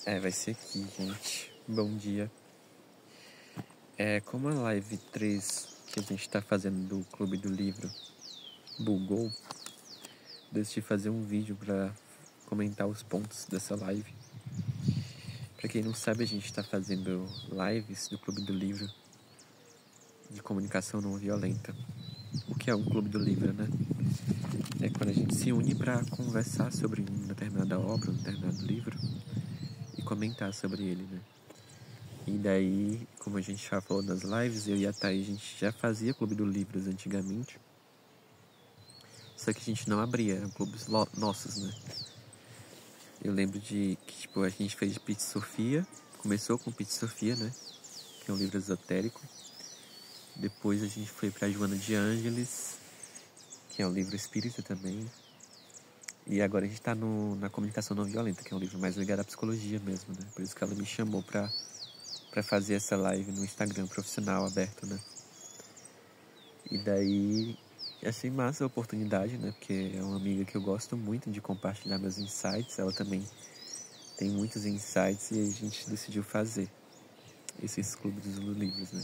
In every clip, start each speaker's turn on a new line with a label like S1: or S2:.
S1: Vai ser aqui, gente. Bom dia. Como a live 3 que a gente tá fazendo do Clube do Livro bugou, decidi fazer um vídeo pra comentar os pontos dessa live. Pra quem não sabe, a gente tá fazendo lives do Clube do Livro de comunicação não violenta. O que é um Clube do Livro, né? É quando a gente se une pra conversar sobre uma determinada obra, um determinado livro e comentar sobre ele, né? E daí, como a gente já falou nas lives, eu e a Thaís, a gente já fazia Clube do Livros antigamente. Só que a gente não abria, eram clubes nossos, né? Eu lembro de que, a gente fez de Pitty Sophia. Começou com Pitty Sophia, né? Que é um livro esotérico. Depois a gente foi pra Joana de Ângeles, que é um livro espírita também. E agora a gente tá na Comunicação Não Violenta, que é um livro mais ligado à psicologia mesmo, né? Por isso que ela me chamou pra fazer essa live no Instagram profissional aberto, né? E daí achei massa a oportunidade, né? Porque é uma amiga que eu gosto muito de compartilhar meus insights. Ela também tem muitos insights e a gente decidiu fazer esses clubes dos livros, né?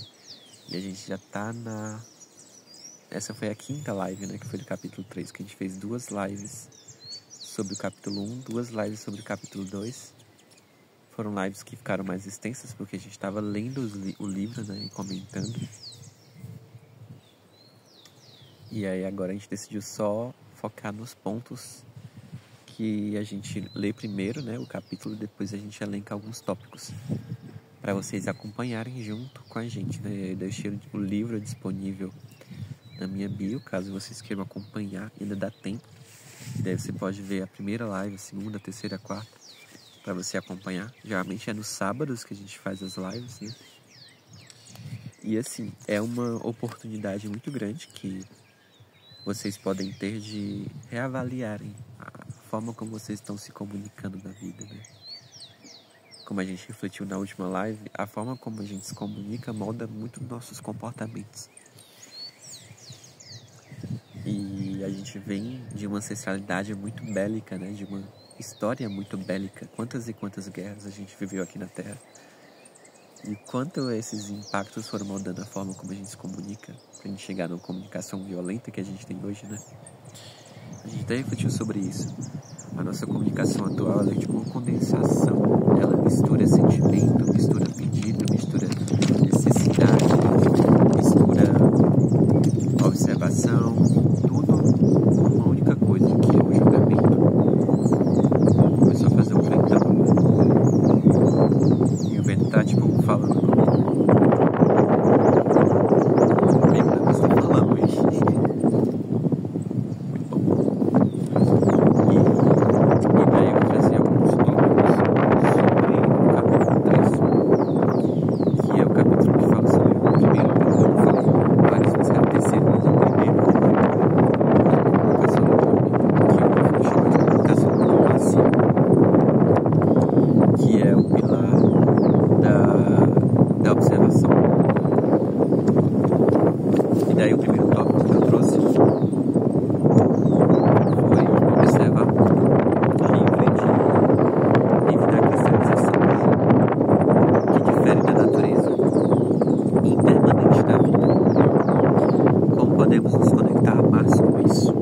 S1: E a gente já tá Essa foi a 5ª live, né? Que foi do capítulo 3, que a gente fez 2 lives sobre o capítulo 1, 2 lives sobre o capítulo 2. Foram lives que ficaram mais extensas, porque a gente estava lendo o livro, né? E comentando. E aí agora a gente decidiu só focar nos pontos que a gente lê primeiro, né? O capítulo, e depois a gente elenca alguns tópicos para vocês acompanharem junto com a gente, né? Eu deixei o livro disponível na minha bio, caso vocês queiram acompanhar, ainda dá tempo. E daí você pode ver a primeira live, a segunda, a terceira, a quarta, para você acompanhar. Geralmente é nos sábados que a gente faz as lives, né? E assim, é uma oportunidade muito grande que vocês podem ter de reavaliarem a forma como vocês estão se comunicando na vida, né? Como a gente refletiu na última live, a forma como a gente se comunica molda muito nossos comportamentos. E a gente vem de uma ancestralidade muito bélica, né? De uma história muito bélica. Quantas e quantas guerras a gente viveu aqui na Terra. E quanto esses impactos foram moldando a forma como a gente se comunica, pra gente chegar numa comunicação violenta que a gente tem hoje, né? A gente até refletiu sobre isso. A nossa comunicação atual é tipo uma condensação. Ela mistura sentimento, mistura pedido, mistura necessidade, mistura observação, tudo uma única coisa, que é o julgamento. Começou a fazer um ventão. E o vento tá tipo falando comigo. Comigo não, mas tá falando isso. Muito bom. E daí eu vou trazer alguns tópicos sobre o capítulo 3, que é o capítulo que fala sobre o primeiro livro. Eu falei várias vezes que era o terceiro, mas é o primeiro. Comunicação não violenta, que é o pilar da observação. E daí o primeiro tópico que eu trouxe foi observar livre da cristalização do jogo, que difere da natureza impermanente da vida. Como podemos nos conectar mais com isso?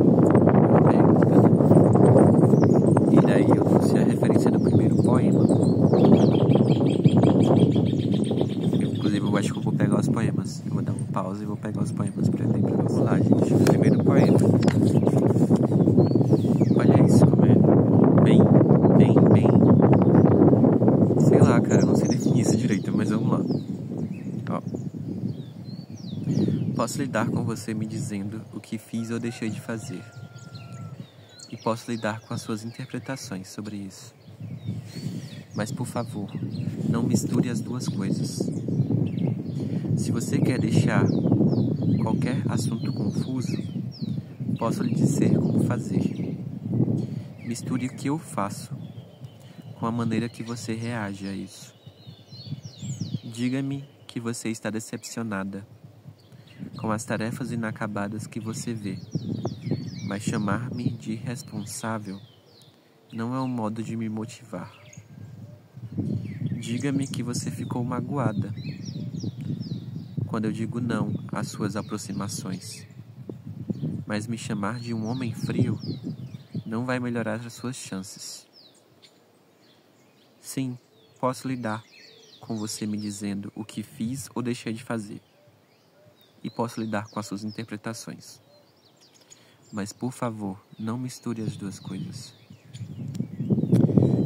S1: E daí eu trouxe a referência do primeiro poema. Inclusive eu acho que eu vou pegar os poemas. Eu vou dar uma pausa e vou pegar os poemas pra ler pra vocês. Lá, gente, o primeiro poema. Olha isso, como é bem... Sei lá, cara, eu não sei definir isso direito, mas vamos lá. Ó. Posso lidar com você me dizendo o que fiz ou deixei de fazer. E posso lidar com as suas interpretações sobre isso. Mas, por favor, não misture as duas coisas. Se você quer deixar qualquer assunto confuso, posso lhe dizer como fazer. Misture o que eu faço com a maneira que você reage a isso. Diga-me que você está decepcionada com as tarefas inacabadas que você vê, mas chamar-me de irresponsável não é um modo de me motivar. Diga-me que você ficou magoada quando eu digo não às suas aproximações. Mas me chamar de um homem frio não vai melhorar as suas chances. Sim, posso lidar com você me dizendo o que fiz ou deixei de fazer. E posso lidar com as suas interpretações. Mas, por favor, não misture as duas coisas.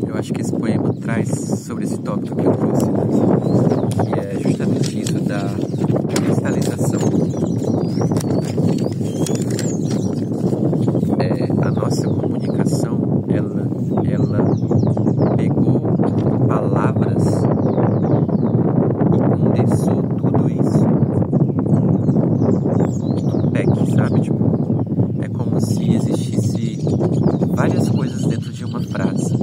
S1: Eu acho que esse poema traz sobre esse tópico que eu trouxe, né? Que é justamente isso da cristalização. A nossa comunicação, ela pegou palavras e condensou tudo isso num pack, sabe? Tipo, é como se existisse várias coisas dentro de uma frase.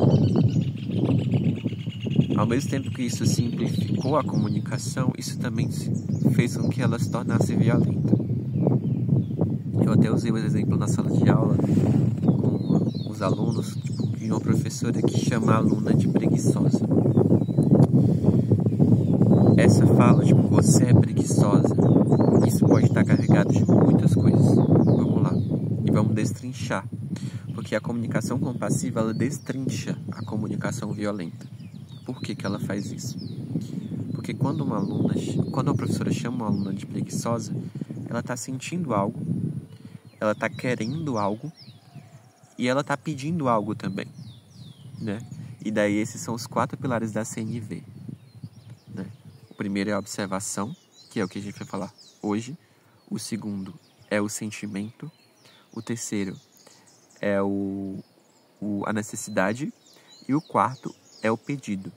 S1: Ao mesmo tempo que isso simplificou a comunicação, isso também fez com que ela se tornasse violenta. Eu até usei o exemplo na sala de aula com os alunos, de uma professora que chama a aluna de preguiçosa. Essa fala, você é preguiçosa, isso pode estar carregado de muitas coisas. Vamos lá, e vamos destrinchar. Porque a comunicação compassiva, ela destrincha a comunicação violenta. Por que ela faz isso? Porque quando a professora chama uma aluna de preguiçosa, ela está sentindo algo, ela está querendo algo e ela está pedindo algo também, né? E daí esses são os 4 pilares da CNV, né? O primeiro é a observação, que é o que a gente vai falar hoje. O segundo é o sentimento. O terceiro é a necessidade. E o quarto é o pedido.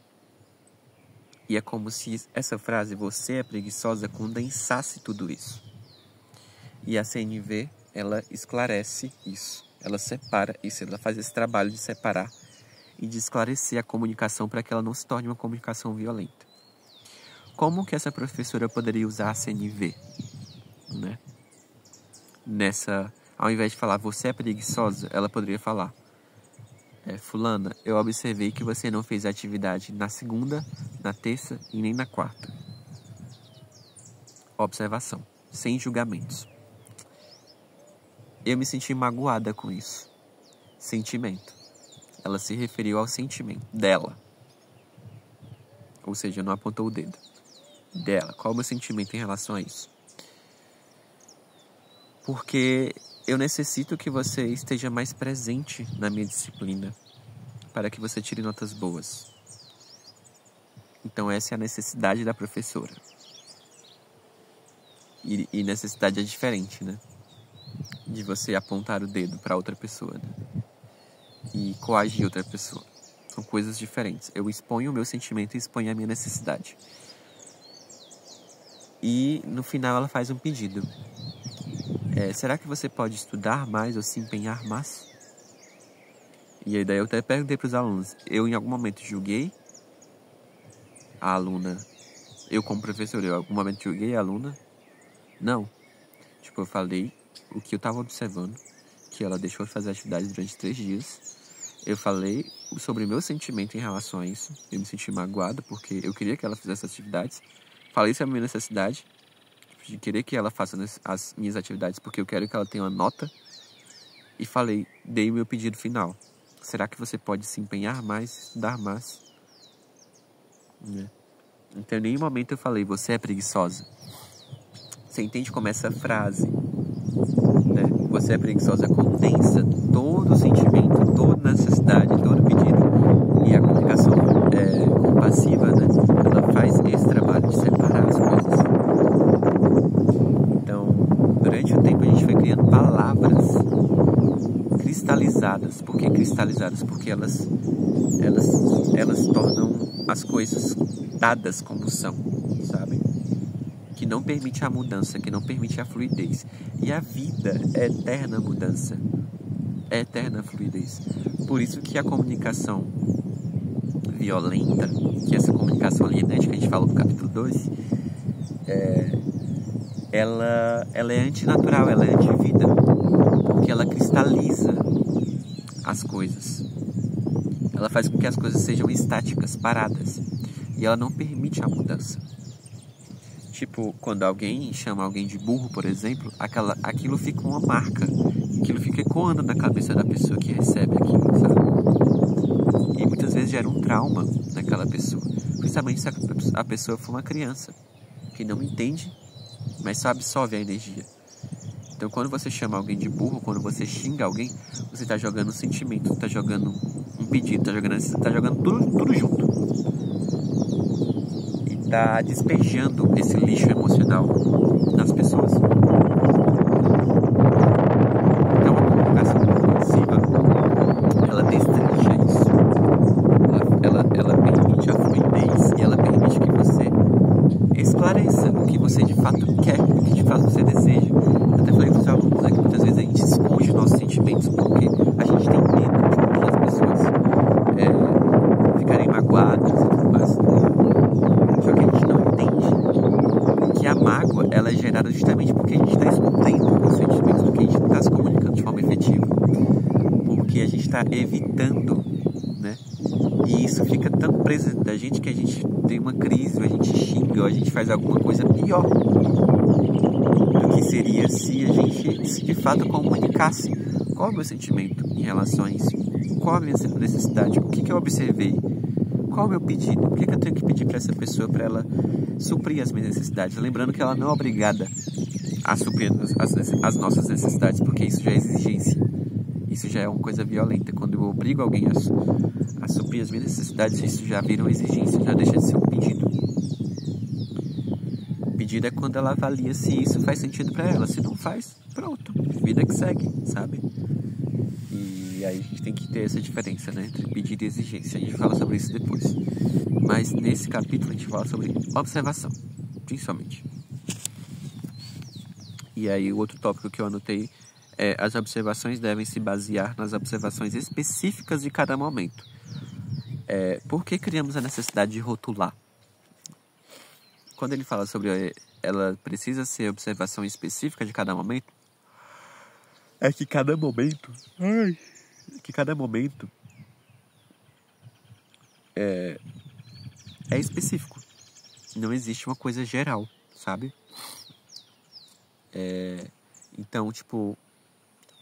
S1: E é como se essa frase, você é preguiçosa, condensasse tudo isso. E a CNV, ela esclarece isso. Ela separa isso, ela faz esse trabalho de separar e de esclarecer a comunicação para que ela não se torne uma comunicação violenta. Como que essa professora poderia usar a CNV, né? Ao invés de falar, você é preguiçosa, ela poderia falar, fulana, eu observei que você não fez atividade na segunda, na terça e nem na quarta. Observação, sem julgamentos. Eu me senti magoada com isso. Sentimento. Ela se referiu ao sentimento dela. Ou seja, não apontou o dedo. Dela. Qual é o meu sentimento em relação a isso? Porque eu necessito que você esteja mais presente na minha disciplina para que você tire notas boas. Então essa é a necessidade da professora. E necessidade é diferente, né? De você apontar o dedo para outra pessoa, né? E coagir outra pessoa. São coisas diferentes. Eu exponho o meu sentimento e exponho a minha necessidade. E no final ela faz um pedido. Será que você pode estudar mais ou se empenhar mais? E aí daí eu até perguntei para os alunos. Eu em algum momento julguei a aluna. Eu como professor, eu em algum momento julguei a aluna? Não. Eu falei o que eu estava observando, que ela deixou de fazer atividades durante 3 dias. Eu falei sobre o meu sentimento em relação a isso. Eu me senti magoado porque eu queria que ela fizesse atividades. Falei sobre a minha necessidade de querer que ela faça as minhas atividades porque eu quero que ela tenha uma nota. E dei o meu pedido final. Será que você pode se empenhar mais, estudar mais? Então, em nenhum momento eu falei, você é preguiçosa. Você entende como essa frase, né? Você é preguiçosa, condensa todo o sentimento, toda a necessidade, todo o pedido. E a comunicação compassiva, né? Ela faz esse trabalho de separar as coisas. Então, durante o tempo a gente foi criando palavras cristalizadas. Por que cristalizadas? Porque elas tornam as coisas dadas como são, sabe? Que não permite a mudança, que não permite a fluidez. E a vida é eterna mudança, é eterna fluidez. Por isso que a comunicação violenta, que é essa comunicação alienante que a gente falou no capítulo 2, ela é antinatural, ela é antivida, porque ela cristaliza as coisas. Ela faz com que as coisas sejam estáticas, paradas. e ela não permite a mudança. Tipo, quando alguém chama alguém de burro, por exemplo, aquilo fica uma marca, aquilo fica ecoando na cabeça da pessoa que recebe aquilo, sabe? E muitas vezes gera um trauma naquela pessoa, principalmente se a pessoa for uma criança, que não entende, mas só absorve a energia. Então, quando você chama alguém de burro, quando você xinga alguém, você está jogando um sentimento, está jogando um pedido, está jogando tudo junto. E está despejando esse lixo emocional nas pessoas. Então, a comunicação ofensiva, ela destrincha isso. Ela permite a fluidez e ela permite que você esclareça o que você de fato quer, o que de fato você deseja. Eu até falei para os alunos, né, que muitas vezes a gente esconde nossos sentimentos porque a gente tem medo de que as pessoas ficarem magoadas e tudo mais. Só que a gente não entende que a mágoa ela é gerada justamente porque a gente está escondendo os sentimentos, porque a gente não está se comunicando de forma efetiva, porque a gente está evitando, né? E isso fica tão preso dentro da gente que a gente tem uma crise, ou a gente xinga, ou a gente faz alguma coisa pior do que seria se a gente se de fato comunicasse qual é o meu sentimento em relação a isso, qual é a minha necessidade, o que eu observei, qual é o meu pedido, o que eu tenho que pedir para essa pessoa para ela suprir as minhas necessidades. Lembrando que ela não é obrigada a suprir as nossas necessidades, porque isso já é exigência. Isso já é uma coisa violenta. Quando eu obrigo alguém a suprir as minhas necessidades, isso já vira uma exigência, já deixa de ser um pedido. O pedido é quando ela avalia se isso faz sentido para ela. Se não faz, pronto. Vida que segue, sabe? E aí a gente tem que ter essa diferença, né, entre pedido e exigência. A gente fala sobre isso depois. Mas nesse capítulo a gente fala sobre observação, principalmente. E aí o outro tópico que eu anotei as observações devem se basear nas observações específicas de cada momento. Por que criamos a necessidade de rotular? Quando ele fala sobre ela precisa ser observação específica de cada momento, é que cada momento é específico. Não existe uma coisa geral, sabe? Então, tipo,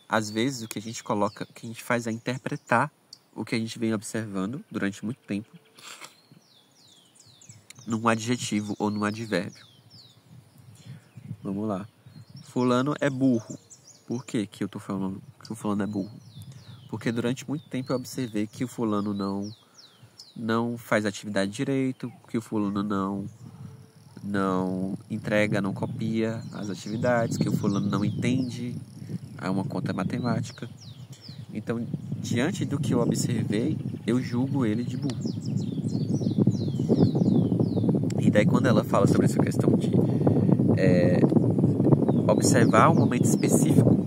S1: às vezes o que a gente coloca, o que a gente faz é interpretar o que a gente vem observando durante muito tempo num adjetivo ou num advérbio. Vamos lá. Fulano é burro. Por que que eu tô falando que o fulano é burro? Porque durante muito tempo eu observei que o fulano não faz atividade direito, que o fulano não entrega, não copia as atividades, que o fulano não entende uma conta matemática. Então, diante do que eu observei, eu julgo ele de burro. E daí quando ela fala sobre essa questão de observar um momento específico,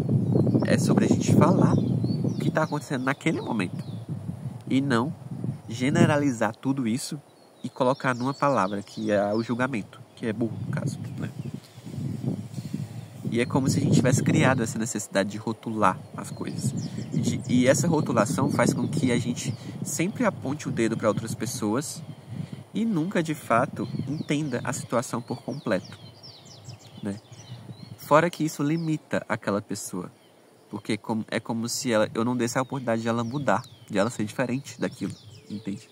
S1: é sobre a gente falar o que está acontecendo naquele momento. E não generalizar tudo isso e colocar numa palavra, que é o julgamento, que é burro, no caso, né? E é como se a gente tivesse criado essa necessidade de rotular as coisas. E essa rotulação faz com que a gente sempre aponte o dedo para outras pessoas e nunca, de fato, entenda a situação por completo, né? Fora que isso limita aquela pessoa. Porque é como se eu não desse a oportunidade de ela mudar, de ela ser diferente daquilo, entende?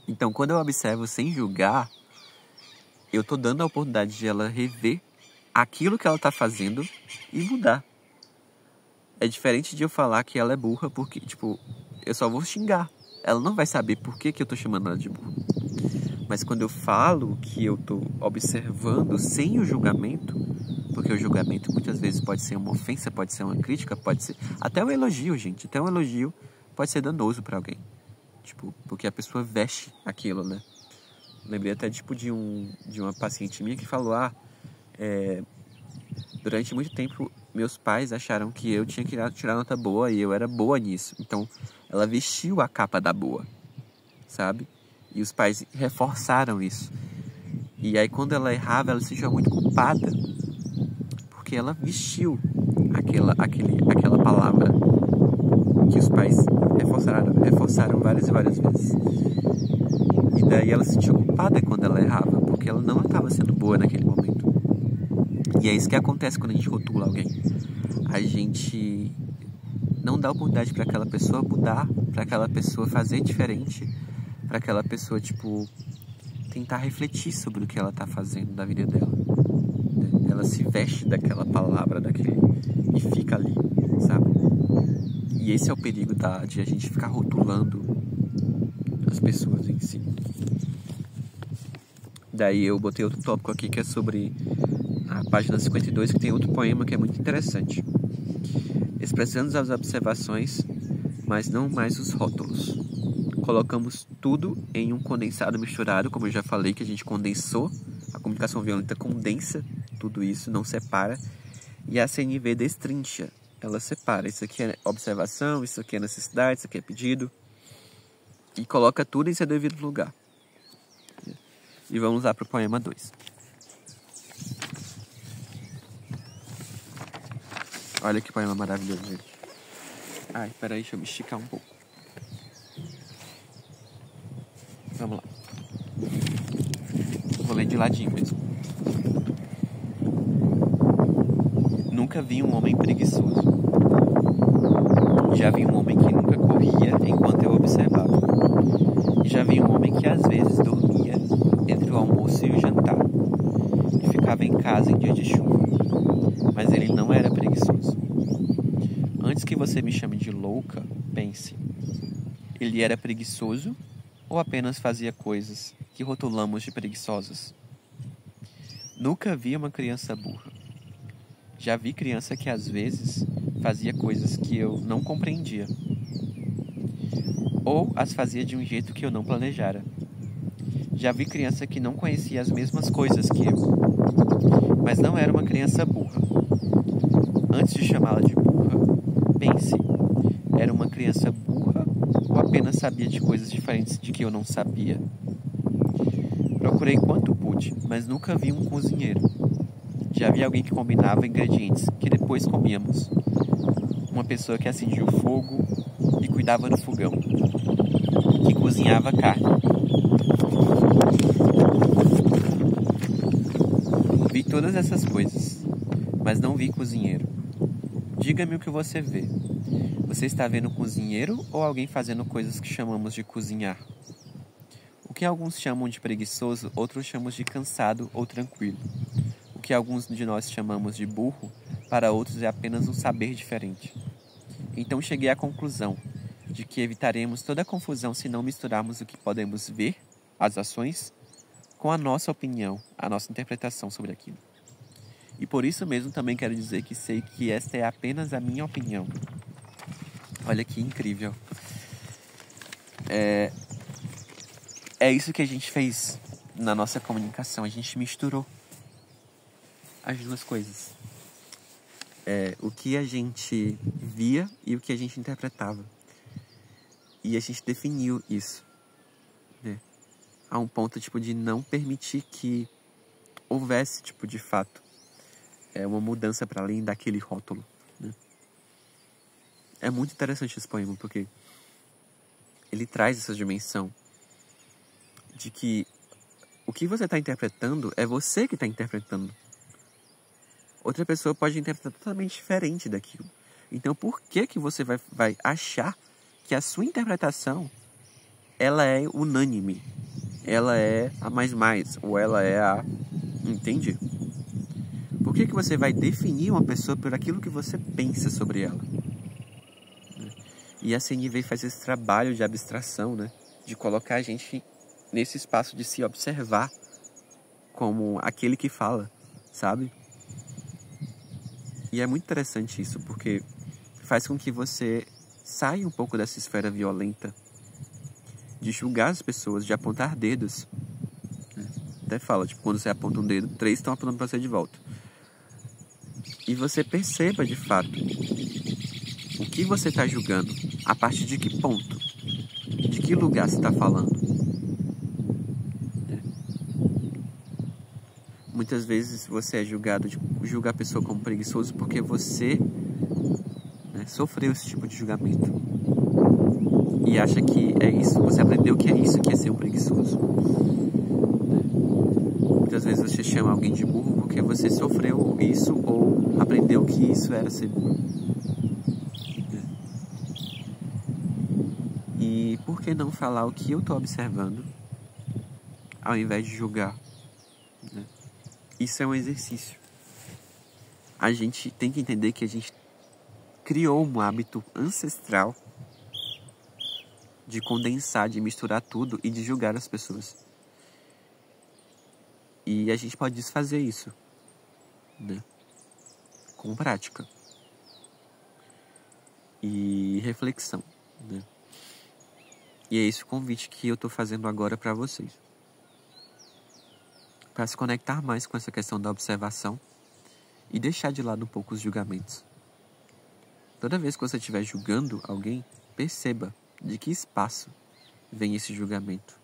S1: Então, quando eu observo sem julgar, eu tô dando a oportunidade de ela rever aquilo que ela tá fazendo e mudar. É diferente de eu falar que ela é burra, porque, tipo, eu só vou xingar. Ela não vai saber por que eu tô chamando ela de burra. Mas quando eu falo que eu tô observando sem o julgamento, porque o julgamento muitas vezes pode ser uma ofensa, pode ser uma crítica, pode ser até um elogio, gente. Até um elogio pode ser danoso pra alguém. Tipo, porque a pessoa veste aquilo, né? Lembrei até, tipo, de uma paciente minha que falou, durante muito tempo, meus pais acharam que eu tinha que tirar nota boa e eu era boa nisso. Então, ela vestiu a capa da boa, sabe? E os pais reforçaram isso. E aí, quando ela errava, ela se sentia muito culpada, porque ela vestiu aquela palavra que os pais reforçaram várias e várias vezes. E daí Aí ela se sentia culpada quando ela errava, porque ela não estava sendo boa naquele momento. E é isso que acontece quando a gente rotula alguém. A gente não dá oportunidade para aquela pessoa mudar, para aquela pessoa fazer diferente, para aquela pessoa, tentar refletir sobre o que ela tá fazendo da vida dela. Ela se veste daquela palavra, e fica ali, sabe? E esse é o perigo de a gente ficar rotulando as pessoas em si. Daí eu botei outro tópico aqui que é sobre a página 52, que tem outro poema que é muito interessante. Expressando as observações, mas não mais os rótulos. Colocamos tudo em um condensado misturado, como eu já falei, que a gente condensou. A comunicação violenta condensa tudo isso, não separa. E a CNV destrincha, ela separa. Isso aqui é observação, isso aqui é necessidade, isso aqui é pedido. E coloca tudo em seu devido lugar. E vamos lá para o poema 2. Olha que poema maravilhoso, gente. Ai, peraí, deixa eu me esticar um pouco. Vamos lá. Vou ler de ladinho mesmo. Nunca vi um homem preguiçoso. Já vi um homem que nunca corria enquanto eu observava. E já vi um homem que às vezes dormia entre o almoço e o jantar. E ficava em casa em dia de chuva. Mas ele não era preguiçoso. Antes que você me chame de louca, pense. Ele era preguiçoso ou apenas fazia coisas que rotulamos de preguiçosas? Nunca vi uma criança burra. Já vi criança que às vezes fazia coisas que eu não compreendia. Ou as fazia de um jeito que eu não planejara. Já vi criança que não conhecia as mesmas coisas que eu. Mas não era uma criança burra. Antes de chamá-la de burra, pense, era uma criança burra ou apenas sabia de coisas diferentes de que eu não sabia? Procurei quanto pude, mas nunca vi um cozinheiro. Já vi alguém que combinava ingredientes que depois comíamos. Uma pessoa que acendia o fogo e cuidava do fogão. Que cozinhava carne. Vi todas essas coisas, mas não vi cozinheiro. Diga-me o que você vê. Você está vendo um cozinheiro ou alguém fazendo coisas que chamamos de cozinhar? O que alguns chamam de preguiçoso, outros chamam de cansado ou tranquilo. O que alguns de nós chamamos de burro, para outros é apenas um saber diferente. Então cheguei à conclusão de que evitaremos toda a confusão se não misturarmos o que podemos ver, as ações, com a nossa opinião, a nossa interpretação sobre aquilo. E por isso mesmo também quero dizer que sei que esta é apenas a minha opinião. Olha que incrível. É isso que a gente fez na nossa comunicação. A gente misturou as duas coisas. O que a gente via e o que a gente interpretava. E a gente definiu isso, né? A um ponto de não permitir que houvesse de fato uma mudança para além daquele rótulo, né? É muito interessante esse poema porque ele traz essa dimensão de que o que você está interpretando é você que está interpretando. Outra pessoa pode interpretar totalmente diferente daquilo. Então, por que você vai achar que a sua interpretação ela é unânime? Ela é a mais, ou ela é a... Entende? Por que você vai definir uma pessoa por aquilo que você pensa sobre ela? E a CNV faz esse trabalho de abstração, né? De colocar a gente nesse espaço de se observar como aquele que fala, sabe? E é muito interessante isso, porque faz com que você saia um pouco dessa esfera violenta de julgar as pessoas, de apontar dedos. Até fala, quando você aponta um dedo, 3 estão apontando para você de volta. E você perceba, de fato, o que você está julgando, a partir de que ponto, de que lugar você está falando. Muitas vezes você é julgado, julga a pessoa como preguiçoso porque você sofreu esse tipo de julgamento. E acha que é isso, você aprendeu que é isso que é ser um preguiçoso. muitas vezes você chama alguém de burro porque você sofreu isso ou aprendeu que isso era ser burro. E por que não falar o que eu tô observando ao invés de julgar? Né? Isso é um exercício. A gente tem que entender que a gente criou um hábito ancestral de condensar, de misturar tudo e de julgar as pessoas. E a gente pode desfazer isso, né? Com prática e reflexão, né? E é esse o convite que eu tô fazendo agora para vocês. Para se conectar mais com essa questão da observação e deixar de lado um pouco os julgamentos. Toda vez que você estiver julgando alguém, perceba de que espaço vem esse julgamento.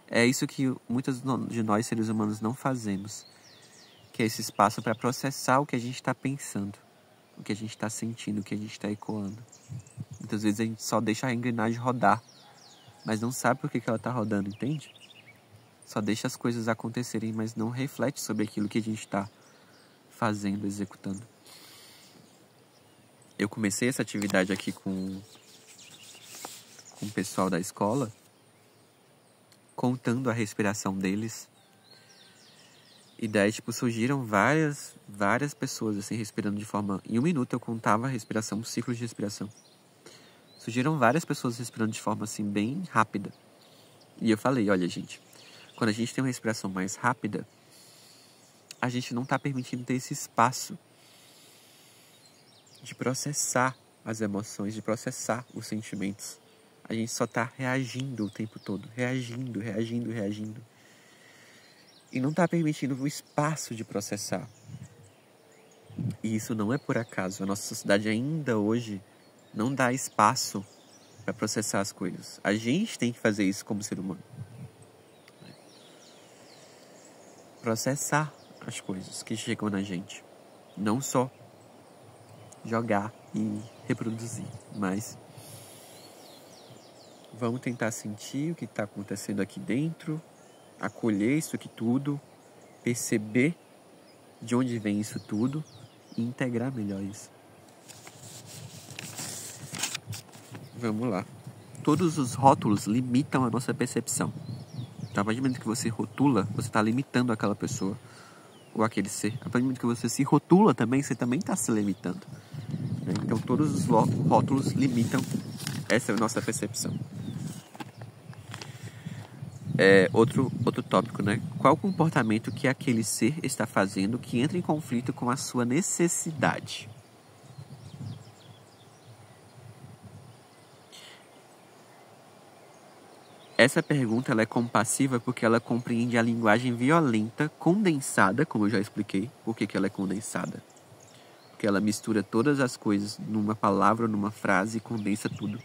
S1: É isso que muitos de nós, seres humanos, não fazemos. Que é esse espaço para processar o que a gente está pensando, o que a gente está sentindo, o que a gente está ecoando. Muitas vezes a gente só deixa a engrenagem rodar, mas não sabe por que ela está rodando, entende? Só deixa as coisas acontecerem, mas não reflete sobre aquilo que a gente está fazendo, executando. Eu comecei essa atividade aqui com o pessoal da escola, contando a respiração deles. E daí, surgiram várias pessoas, assim, respirando de forma... Em 1 minuto eu contava a respiração, ciclos de respiração. Surgiram várias pessoas respirando de forma, assim, bem rápida. E eu falei, olha, gente, quando a gente tem uma respiração mais rápida, a gente não está permitindo ter esse espaço de processar as emoções, de processar os sentimentos. A gente só está reagindo o tempo todo, reagindo. E não está permitindo o espaço de processar. E isso não é por acaso. A nossa sociedade ainda hoje não dá espaço para processar as coisas. A gente tem que fazer isso como ser humano. Processar as coisas que chegam na gente. Não só jogar e reproduzir, mas vamos tentar sentir o que está acontecendo aqui dentro, acolher isso aqui tudo, perceber de onde vem isso tudo e integrar melhor isso. Vamos lá. Todos os rótulos limitam a nossa percepção. Então, a partir do momento que você rotula, você está limitando aquela pessoa ou aquele ser. A partir do momento que você se rotula também, você também está se limitando. Então, todos os rótulos limitam essa nossa percepção. Outro tópico, né? Qual o comportamento que aquele ser está fazendo que entra em conflito com a sua necessidade? Essa pergunta ela é compassiva porque ela compreende a linguagem violenta, condensada, como eu já expliquei. Por que ela é condensada? Porque ela mistura todas as coisas numa palavra, numa frase e condensa tudo.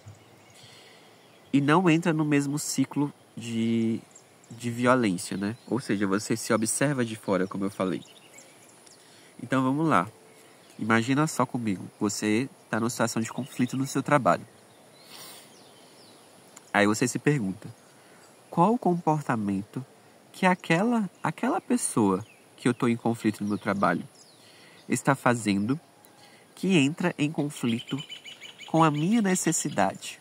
S1: E não entra no mesmo ciclo de violência, né? Ou seja, você se observa de fora, como eu falei. Então vamos lá. Imagina só comigo. Você está numa situação de conflito no seu trabalho. Aí você se pergunta, qual o comportamento que aquela pessoa que eu estou em conflito no meu trabalho está fazendo que entra em conflito com a minha necessidade?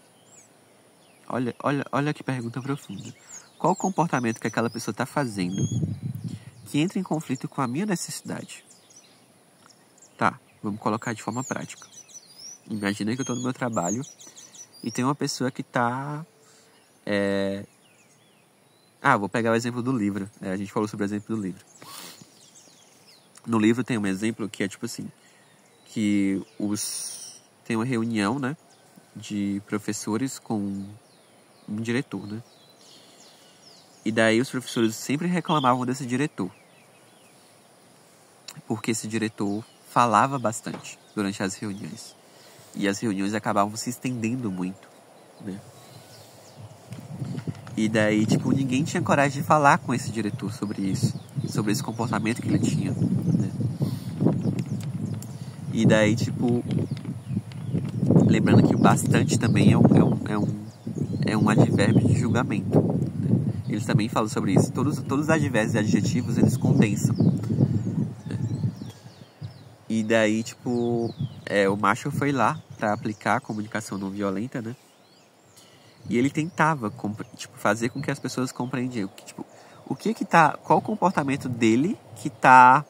S1: Olha que pergunta profunda. Qual o comportamento que aquela pessoa está fazendo que entra em conflito com a minha necessidade? Tá, vamos colocar de forma prática. Imagina que eu estou no meu trabalho e tem uma pessoa que está... vou pegar o exemplo do livro. A gente falou sobre o exemplo do livro. No livro tem um exemplo que é tipo assim, que tem uma reunião, né, de professores com um diretor, né? E daí os professores sempre reclamavam desse diretor. Porque esse diretor falava bastante durante as reuniões. E as reuniões acabavam se estendendo muito, né? E daí, ninguém tinha coragem de falar com esse diretor sobre isso. Sobre esse comportamento que ele tinha, né? E daí, lembrando que o bastante também é um advérbio de julgamento, né? Eles também falam sobre isso. Todos os advérbios e adjetivos, eles condensam. E daí, tipo, o Marshall foi lá pra aplicar a comunicação não violenta, né? E ele tentava, tipo, fazer com que as pessoas compreendiam. Tipo, qual o comportamento dele que tá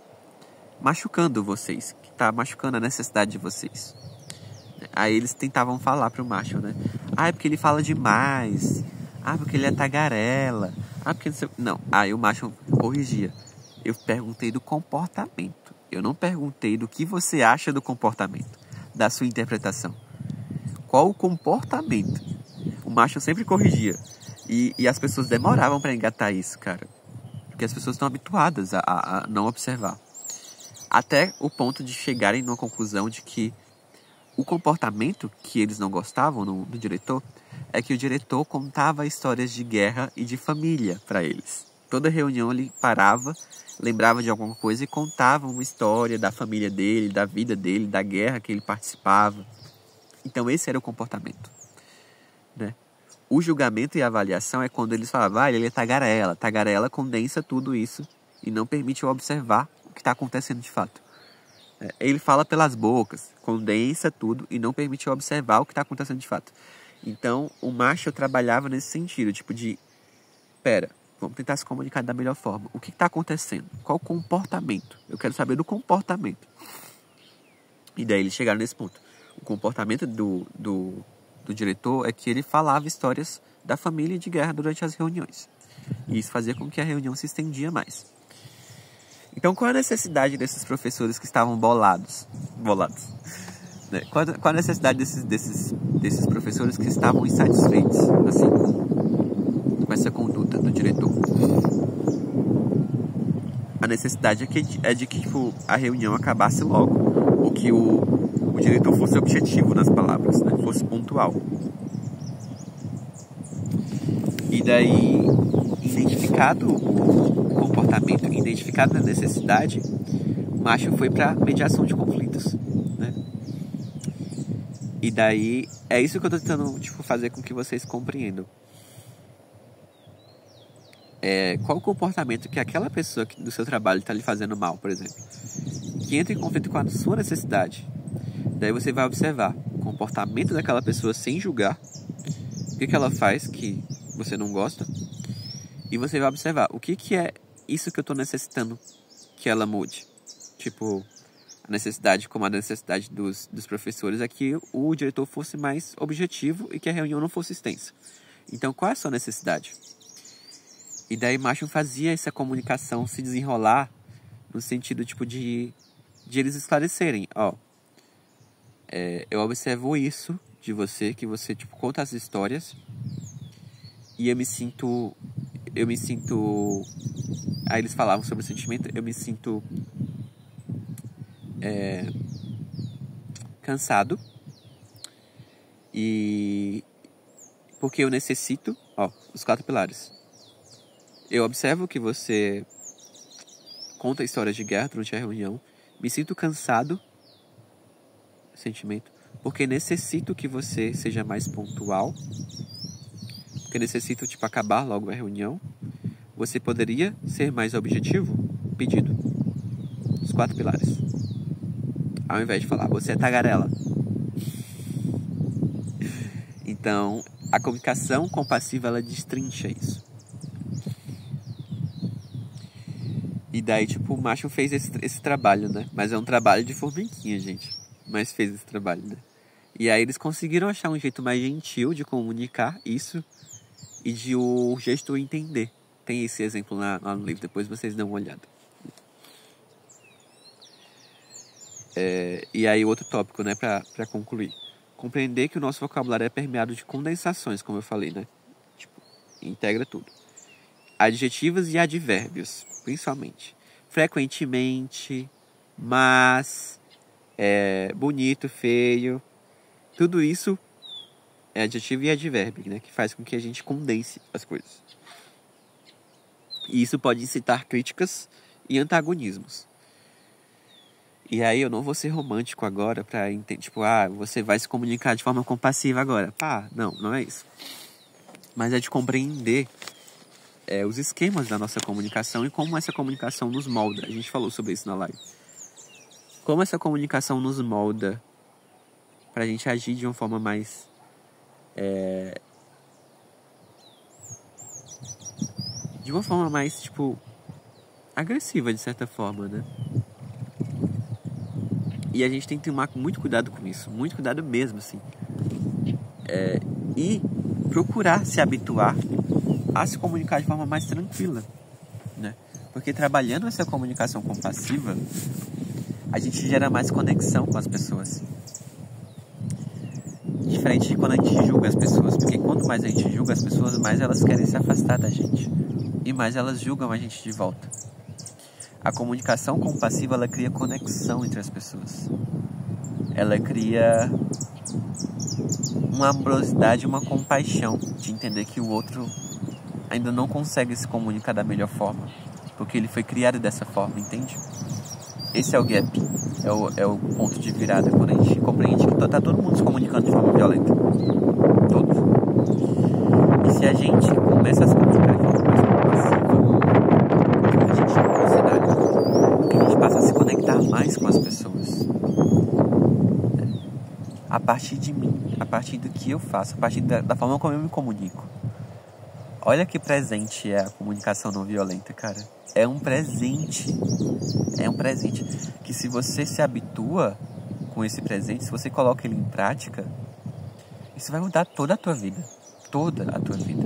S1: machucando vocês, que tá machucando a necessidade de vocês. Aí eles tentavam falar pro Marshall, né? É porque ele fala demais. Porque ele é tagarela. Porque não sei... Não, aí o Marshall corrigia. Eu perguntei do comportamento. Eu não perguntei do que você acha do comportamento, da sua interpretação. Qual o comportamento? O Marshall sempre corrigia. E as pessoas demoravam para engatar isso, cara. Porque as pessoas estão habituadas a não observar. Até o ponto de chegarem numa conclusão de que o comportamento que eles não gostavam do diretor é que o diretor contava histórias de guerra e de família para eles. Toda reunião ele parava, lembrava de alguma coisa e contava uma história da família dele, da vida dele, da guerra que ele participava. Então esse era o comportamento, né? O julgamento e a avaliação é quando eles falavam, ele é tagarela. Tagarela condensa tudo isso e não permite eu observar o que está acontecendo de fato. Ele fala pelas bocas, condensa tudo e não permite eu observar o que está acontecendo de fato. Então, o Marshall trabalhava nesse sentido, tipo de... vamos tentar se comunicar da melhor forma. O que está acontecendo? Qual o comportamento? Eu quero saber do comportamento. E daí eles chegaram nesse ponto. O comportamento do diretor é que ele falava histórias da família e de guerra durante as reuniões. E isso fazia com que a reunião se estendia mais. Então, qual a necessidade desses professores que estavam bolados? Né? Qual a necessidade desses professores que estavam insatisfeitos, assim, com essa conduta do diretor? A necessidade é de que tipo, a reunião acabasse logo, ou que o diretor fosse objetivo nas palavras, né? Fosse pontual. E daí, identificado o comportamento, identificado a necessidade, o Marshall foi para mediação de conflitos, né? E daí, é isso que eu tô tentando tipo, fazer com que vocês compreendam. Qual o comportamento que aquela pessoa do seu trabalho está lhe fazendo mal, por exemplo, que entra em conflito com a sua necessidade. Daí você vai observar o comportamento daquela pessoa sem julgar, o que ela faz que você não gosta, e você vai observar o que é isso que eu estou necessitando que ela mude. Tipo, a necessidade, como a necessidade dos professores, é que o diretor fosse mais objetivo e que a reunião não fosse extensa. Então, qual é a sua necessidade? E daí Marshall fazia essa comunicação se desenrolar no sentido tipo de eles esclarecerem, eu observo isso de você, que você tipo conta as histórias e eu me sinto aí eles falavam sobre o sentimento, eu me sinto cansado e porque eu necessito, os 4 pilares. Eu observo que você conta histórias de guerra durante a reunião. Me sinto cansado, sentimento, porque necessito que você seja mais pontual. Porque necessito, tipo, acabar logo a reunião. Você poderia ser mais objetivo? Pedido. Os 4 pilares. Ao invés de falar, você é tagarela. Então, a comunicação compassiva, ela destrincha isso. E daí, tipo, o Marshall fez esse trabalho, né? Mas é um trabalho de formiguinha, gente. Mas fez esse trabalho, né? E aí eles conseguiram achar um jeito mais gentil de comunicar isso e de o gesto entender. Tem esse exemplo lá no livro, depois vocês dão uma olhada. E aí outro tópico, né, pra concluir. Compreender que o nosso vocabulário é permeado de condensações, como eu falei, né? Tipo, integra tudo. Adjetivos e advérbios, principalmente. Frequentemente, mas, bonito, feio. Tudo isso é adjetivo e advérbio, né? Que faz com que a gente condense as coisas. E isso pode incitar críticas e antagonismos. E aí eu não vou ser romântico agora pra entender, tipo, você vai se comunicar de forma compassiva agora. Não é isso. Mas é de compreender os esquemas da nossa comunicação e como essa comunicação nos molda. A gente falou sobre isso na live. Como essa comunicação nos molda pra gente agir de uma forma mais... de uma forma mais, tipo, agressiva, de certa forma, né? E a gente tem que tomar muito cuidado com isso. Muito cuidado mesmo, assim. E procurar se habituar a se comunicar de forma mais tranquila, né? Porque trabalhando essa comunicação compassiva, a gente gera mais conexão com as pessoas. Diferente de quando a gente julga as pessoas. Porque quanto mais a gente julga as pessoas, mais elas querem se afastar da gente. E mais elas julgam a gente de volta. A comunicação compassiva, ela cria conexão entre as pessoas. Ela cria uma amorosidade, uma compaixão de entender que o outro ainda não consegue se comunicar da melhor forma, porque ele foi criado dessa forma, entende? Esse é o gap, é o ponto de virada, quando a gente compreende que tá todo mundo se comunicando de forma violenta. Todos. E se a gente começa a se comunicar de forma mais compassiva, a gente chama de cenário, porque a gente passa a se conectar mais com as pessoas. A partir de mim, a partir do que eu faço, a partir da forma como eu me comunico. Olha que presente é a comunicação não violenta, cara. É um presente. É um presente que, se você se habitua com esse presente, se você coloca ele em prática, isso vai mudar toda a tua vida. Toda a tua vida.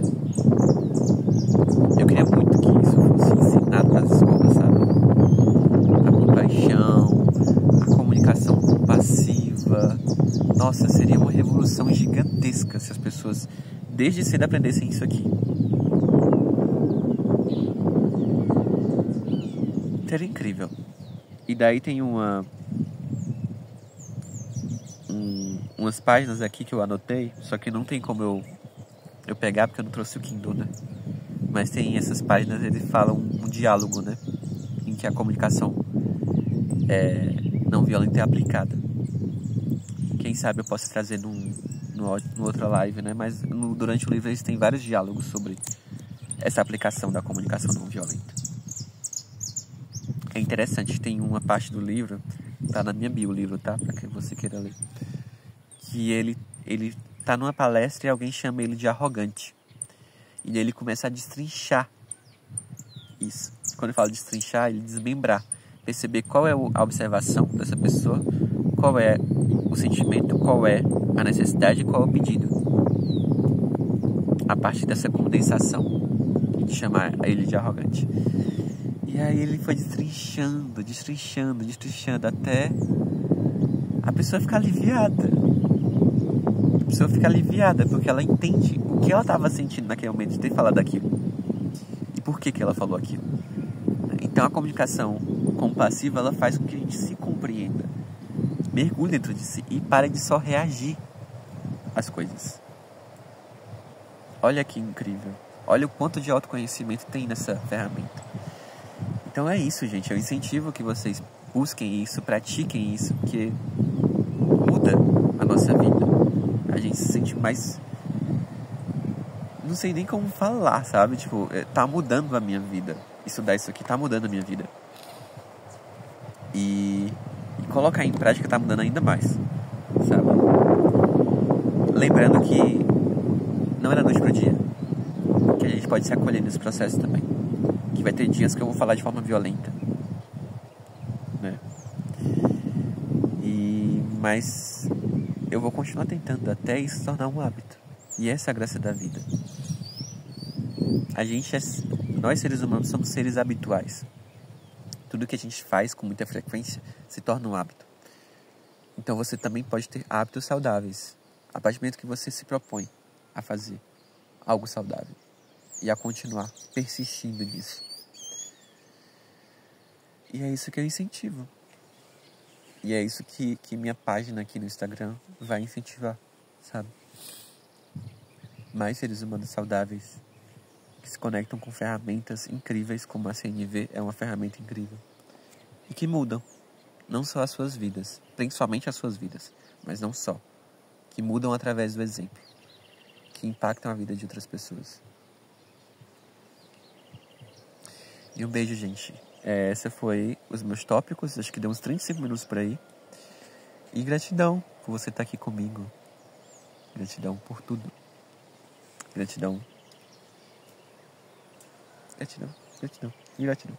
S1: Eu queria muito que isso fosse ensinado nas escolas, sabe? A compaixão, a comunicação compassiva. Nossa, seria uma revolução gigantesca se as pessoas desde cedo aprendessem isso aqui. Seria incrível. E daí tem umas páginas aqui que eu anotei, só que não tem como eu pegar porque eu não trouxe o Kindle, né? Mas tem essas páginas, eles falam um diálogo, né? Em que a comunicação não violenta é aplicada. Quem sabe eu posso trazer no outra live, né? Mas durante o livro eles têm vários diálogos sobre essa aplicação da comunicação não violenta. É interessante, tem uma parte do livro, tá na minha bio o livro, tá? Pra quem você queira ler. Que ele tá numa palestra e alguém chama ele de arrogante. E ele começa a destrinchar isso. Quando ele fala destrinchar, ele desmembrar. Perceber qual é a observação dessa pessoa, qual é o sentimento, qual é a necessidade e qual é o pedido. A partir dessa condensação, de chamar ele de arrogante. E aí ele foi destrinchando, até a pessoa ficar aliviada. A pessoa fica aliviada porque ela entende o que ela estava sentindo naquele momento de ter falado aquilo. E por que ela falou aquilo. Então a comunicação compassiva, ela faz com que a gente se compreenda. Mergulhe dentro de si e pare de só reagir às coisas. Olha que incrível. Olha o quanto de autoconhecimento tem nessa ferramenta. Então é isso, gente. Eu incentivo que vocês busquem isso, pratiquem isso, porque muda a nossa vida. A gente se sente mais... Não sei nem como falar, sabe? Tipo, tá mudando a minha vida. Estudar isso aqui tá mudando a minha vida. E colocar em prática tá mudando ainda mais, sabe? Lembrando que não é da noite pro dia. Que a gente pode se acolher nesse processo também. Que vai ter dias que eu vou falar de forma violenta, né? Mas eu vou continuar tentando até isso se tornar um hábito. E essa é a graça da vida. Nós seres humanos somos seres habituais. Tudo que a gente faz com muita frequência se torna um hábito. Então você também pode ter hábitos saudáveis, a partir do momento que você se propõe a fazer algo saudável e a continuar persistindo nisso. E é isso que eu incentivo. E é isso que minha página aqui no Instagram vai incentivar, sabe? Mais seres humanos saudáveis que se conectam com ferramentas incríveis, como a CNV é uma ferramenta incrível. E que mudam não só as suas vidas, principalmente as suas vidas, mas não só. Que mudam através do exemplo, que impactam a vida de outras pessoas. E um beijo, gente. Essa foi os meus tópicos. Acho que deu uns 35 minutos por aí. E gratidão por você estar aqui comigo. Gratidão por tudo. Gratidão. Gratidão. Gratidão. E gratidão.